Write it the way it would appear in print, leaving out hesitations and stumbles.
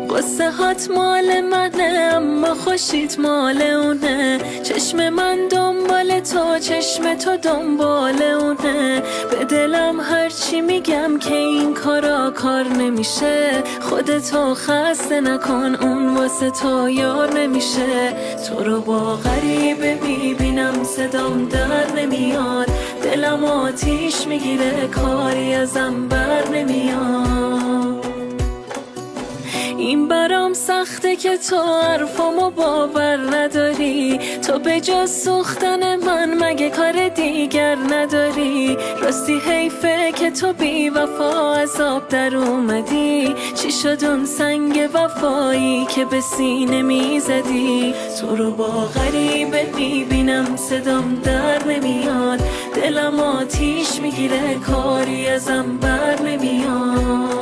قصه هات مال منه اما خوشیت مال اونه. چشم من دنبال تو، چشم تو دنبال اونه. به دلم هرچی میگم که این کارا کار نمیشه. خودتو خسته نکن، اون واسه تو یار نمیشه. تو رو با غریبه میبینم صدام در نمیاد. دلم آتیش میگیره کاری ازم بر نمیاد. این برام سخته که تو حرفامو باور نداری. تو به جز سوختن من مگه کار دیگر نداری. راستی حیفه که تو بی وفا از آب در اومدی. چی شد اون سنگ وفایی که به سینه میزدی. تو رو با غریبه میبینم صدام در نمیاد. دلم آتیش میگیره کاری ازم بر نمیاد.